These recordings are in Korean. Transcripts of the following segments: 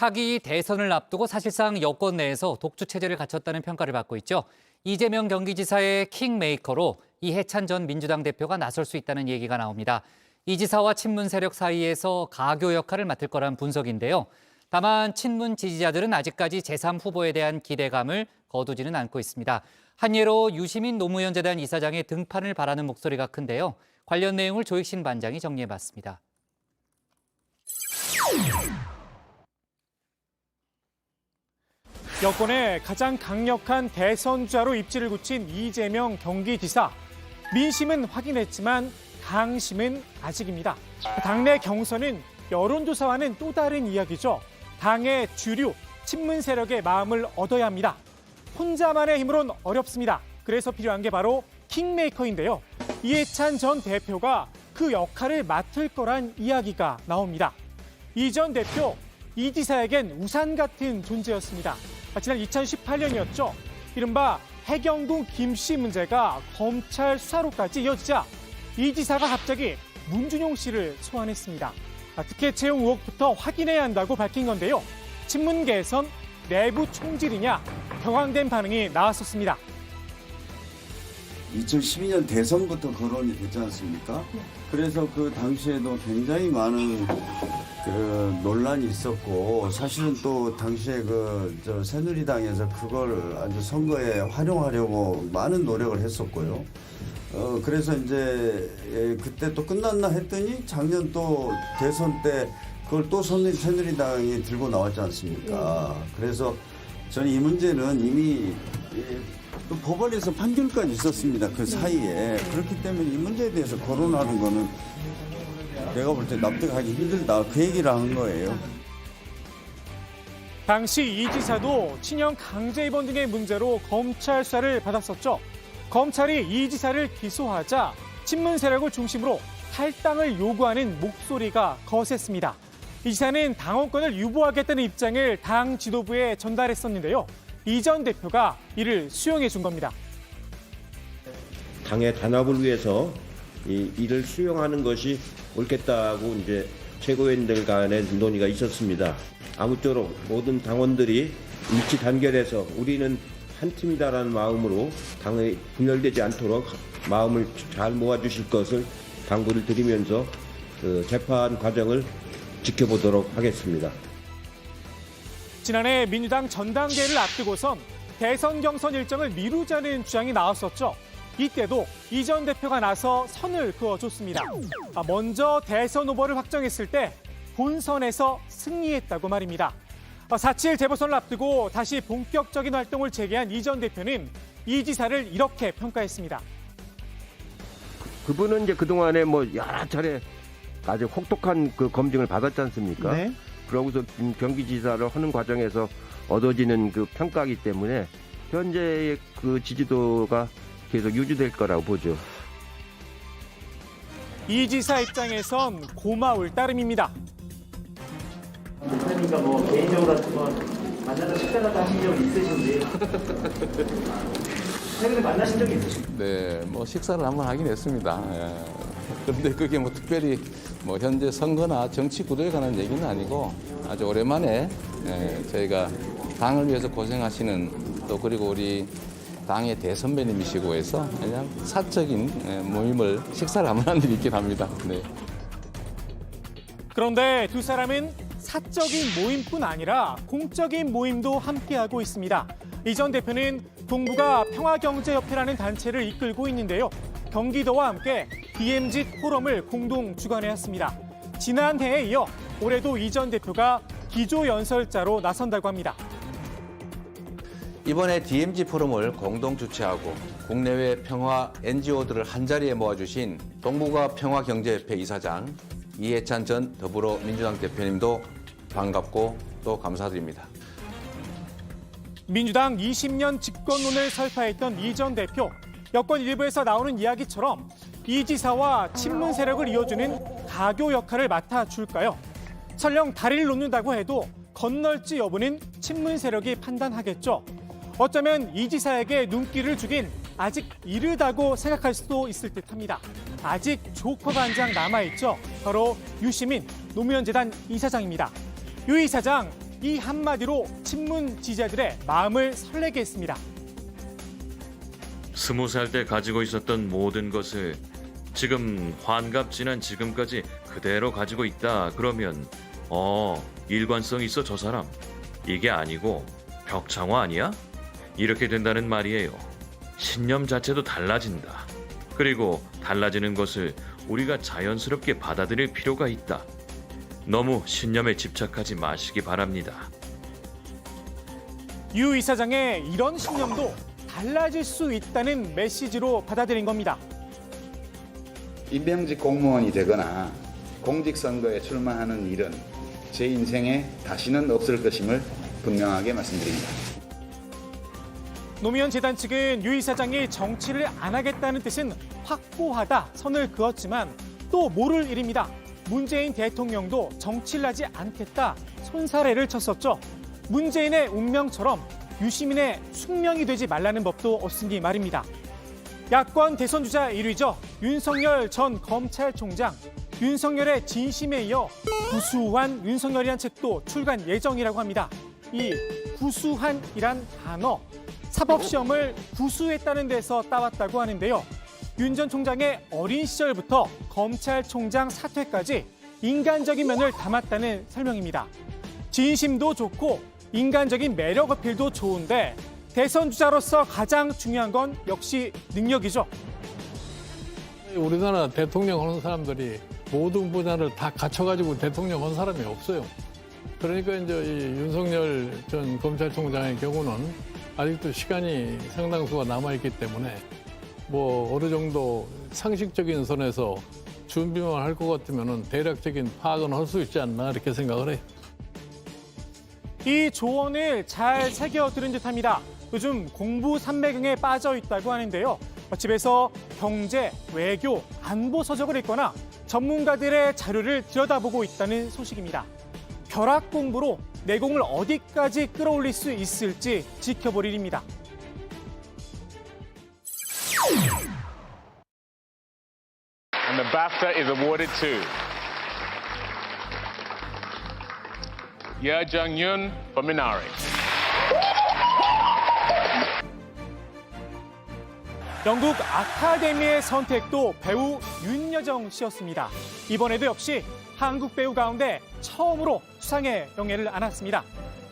차기 대선을 앞두고 사실상 여권 내에서 독주 체제를 갖췄다는 평가를 받고 있죠. 이재명 경기지사의 킹메이커로 이해찬 전 민주당 대표가 나설 수 있다는 얘기가 나옵니다. 이 지사와 친문 세력 사이에서 가교 역할을 맡을 거란 분석인데요. 다만 친문 지지자들은 아직까지 제3후보에 대한 기대감을 거두지는 않고 있습니다. 한 예로 유시민 노무현 재단 이사장의 등판을 바라는 목소리가 큰데요. 관련 내용을 조익신 반장이 정리해봤습니다. 여권의 가장 강력한 대선주자로 입지를 굳힌 이재명 경기지사. 민심은 확인했지만 당심은 아직입니다. 당내 경선은 여론조사와는 또 다른 이야기죠. 당의 주류, 친문 세력의 마음을 얻어야 합니다. 혼자만의 힘으론 어렵습니다. 그래서 필요한 게 바로 킹메이커인데요. 이해찬 전 대표가 그 역할을 맡을 거란 이야기가 나옵니다. 이 전 대표, 이 지사에겐 우산 같은 존재였습니다. 지난 2018년이었죠. 이른바 해경궁 김씨 문제가 검찰 수사로까지 이어지자 이 지사가 갑자기 문준용 씨를 소환했습니다. 특혜 채용 의혹부터 확인해야 한다고 밝힌 건데요. 친문계에선 내부 총질이냐 격앙된 반응이 나왔었습니다. 2012년 대선부터 거론이 됐지 않습니까? 그래서 그 당시에도 굉장히 많은 그 논란이 있었고, 사실은 또 당시에 새누리당에서 그걸 아주 선거에 활용하려고 많은 노력을 했었고요. 그래서 이제 그때 또 끝났나 했더니 작년 또 대선 때 그걸 또 새누리당이 들고 나왔지 않습니까? 그래서 저는 이 문제는 이미 또 법원에서 판결까지 있었습니다. 그 사이에. 그렇기 때문에 이 문제에 대해서 거론하는 거는 내가 볼 때 납득하기 힘들다. 그 얘기를 한 거예요. 당시 이 지사도 친형 강제 입원 등의 문제로 검찰 수사를 받았었죠. 검찰이 이 지사를 기소하자 친문 세력을 중심으로 탈당을 요구하는 목소리가 거셌습니다. 이 지사는 당원권을 유보하겠다는 입장을 당 지도부에 전달했었는데요. 이 전 대표가 이를 수용해 준 겁니다. 당의 단합을 위해서 이를 수용하는 것이 옳겠다고 이제 최고위원들 간의 논의가 있었습니다. 아무쪼록 모든 당원들이 일치 단결해서 우리는 한 팀이다라는 마음으로 당이 분열되지 않도록 마음을 잘 모아주실 것을 당부를 드리면서 그 재판 과정을 지켜보도록 하겠습니다. 지난해 민주당 전당대회를 앞두고선 대선 경선 일정을 미루자는 주장이 나왔었죠. 이때도 이 전 대표가 나서 선을 그어줬습니다. 먼저 대선 후보를 확정했을 때 본선에서 승리했다고 말입니다. 4.7 재보선을 앞두고 다시 본격적인 활동을 재개한 이 전 대표는 이 지사를 이렇게 평가했습니다. 그분은 이제 그동안에 여러 차례 아주 혹독한 그 검증을 받았지 않습니까? 네. 그러고서 경기지사를 하는 과정에서 얻어지는 그 평가이기 때문에 현재의 그 지지도가 계속 유지될 거라고 보죠. 이 지사 입장에선 고마울 따름입니다. 목사님과 개인적으로 같은 건 만나서 식사라도 하신 적 있으신지? 최근에 만나신 적이 있으신가요? 네, 식사를 한번 하긴 했습니다. 그런데 그게 특별히 현재 선거나 정치 구도에 관한 얘기는 아니고 아주 오랜만에 저희가 당을 위해서 고생하시는 또 그리고 우리 당의 대선배님이시고 해서 그냥 사적인 모임을 식사를 한번 한 일이 있긴 합니다. 네. 그런데 두 사람은 사적인 모임뿐 아니라 공적인 모임도 함께하고 있습니다. 이 전 대표는 동부가 평화경제협회라는 단체를 이끌고 있는데요. 경기도와 함께 DMZ 포럼을 공동 주관해왔습니다. 지난해에 이어 올해도 이 전 대표가 기조연설자로 나선다고 합니다. 이번에 DMZ 포럼을 공동 주최하고 국내외 평화 NGO들을 한자리에 모아주신 동북아 평화경제협회 이사장 이해찬 전 더불어민주당 대표님도 반갑고 또 감사드립니다. 민주당 20년 집권론을 설파했던 이 전 대표. 여권 일부에서 나오는 이야기처럼 이 지사와 친문 세력을 이어주는 가교 역할을 맡아줄까요? 설령 다리를 놓는다고 해도 건널지 여부는 친문 세력이 판단하겠죠. 어쩌면 이 지사에게 눈길을 주긴 아직 이르다고 생각할 수도 있을 듯합니다. 아직 조커가 한 장 남아있죠. 바로 유시민 노무현 재단 이사장입니다. 유 이사장, 이 한마디로 친문 지지자들의 마음을 설레게 했습니다. 20살 때 가지고 있었던 모든 것을 지금 환갑 지난 지금까지 그대로 가지고 있다. 그러면 일관성 있어 저 사람. 이게 아니고 벽창화 아니야? 이렇게 된다는 말이에요. 신념 자체도 달라진다. 그리고 달라지는 것을 우리가 자연스럽게 받아들일 필요가 있다. 너무 신념에 집착하지 마시기 바랍니다. 유 이사장의 이런 신념도 달라질 수 있다는 메시지로 받아들인 겁니다. 임명직 공무원이 되거나 공직선거에 출마하는 일은 제 인생에 다시는 없을 것임을 분명하게 말씀드립니다. 노무현 재단 측은 유 이사장이 정치를 안 하겠다는 뜻은 확고하다 선을 그었지만 또 모를 일입니다. 문재인 대통령도 정치를 하지 않겠다 손사래를 쳤었죠. 문재인의 운명처럼 유시민의 숙명이 되지 말라는 법도 없으니 말입니다. 야권 대선 주자 1위죠. 윤석열 전 검찰총장. 윤석열의 진심에 이어 구수한 윤석열이란 책도 출간 예정이라고 합니다. 이 구수한이란 단어, 사법시험을 구수했다는 데서 따왔다고 하는데요. 윤 전 총장의 어린 시절부터 검찰총장 사퇴까지 인간적인 면을 담았다는 설명입니다. 진심도 좋고 인간적인 매력 어필도 좋은데 대선 주자로서 가장 중요한 건 역시 능력이죠. 우리나라 대통령 하는 사람들이 모든 분야를 다 갖춰가지고 대통령 한 사람이 없어요. 그러니까 이제 이 윤석열 전 검찰총장의 경우는 아직도 시간이 상당수가 남아있기 때문에 뭐 어느 정도 상식적인 선에서 준비만 할 것 같으면 대략적인 파악은 할 수 있지 않나 이렇게 생각을 해요. 이 조언을 잘 새겨 들은 듯합니다. 요즘 공부 삼매경에 빠져 있다고 하는데요. 집에서 경제, 외교, 안보 서적을 읽거나 전문가들의 자료를 들여다보고 있다는 소식입니다. 벼락 공부로 내공을 어디까지 끌어올릴 수 있을지 지켜볼 일입니다. And the BAFTA is awarded to Ye Jung-yoon for Minari. 영국 아카데미의 선택도 배우 윤여정 씨였습니다. 이번에도 역시 한국 배우 가운데 처음으로 수상의 영예를 안았습니다.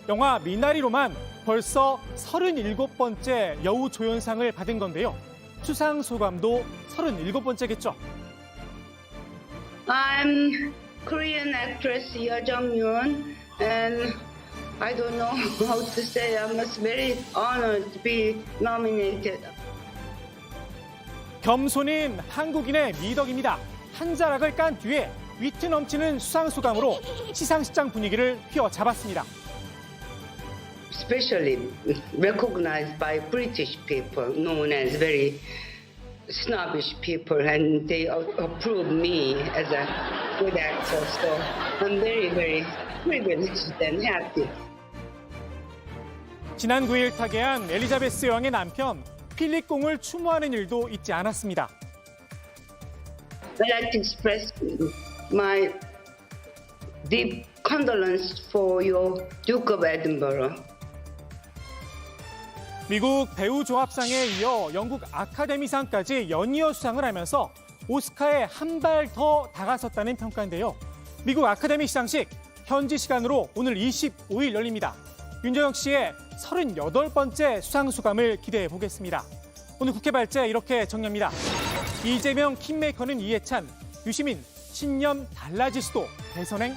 영화 미나리로만 벌써 37번째 여우 조연상을 받은 건데요. 수상 소감도 37번째겠죠. I'm Korean actress Ye Jung-yoon, and I don't know how to say. I'm very honored to be nominated. 겸손인 한국인의 미덕입니다. 한 자락을 깐 뒤에 위트 넘치는 수상 소감으로 시상식장 분위기를 휘어잡았습니다. Especially recognized by British people, known as very snobbish people, and they approve me as a good actor. So I'm very privileged and happy. 지난 9일 타계한 엘리자베스 여왕의 남편 필립 공을 추모하는 일도 있지 않았습니다. I'd like to express my deep condolence for your Duke of Edinburgh. 미국 배우 조합상에 이어 영국 아카데미상까지 연이어 수상을 하면서 오스카에 한 발 더 다가섰다는 평가인데요. 미국 아카데미 시상식 현지 시간으로 오늘 25일 열립니다. 윤여정 씨의 38번째 수상 소감을 기대해 보겠습니다. 오늘 국회 발제 이렇게 정리합니다. 이재명 킹메이커는 이해찬, 유시민, 신념 달라질 수도 대선행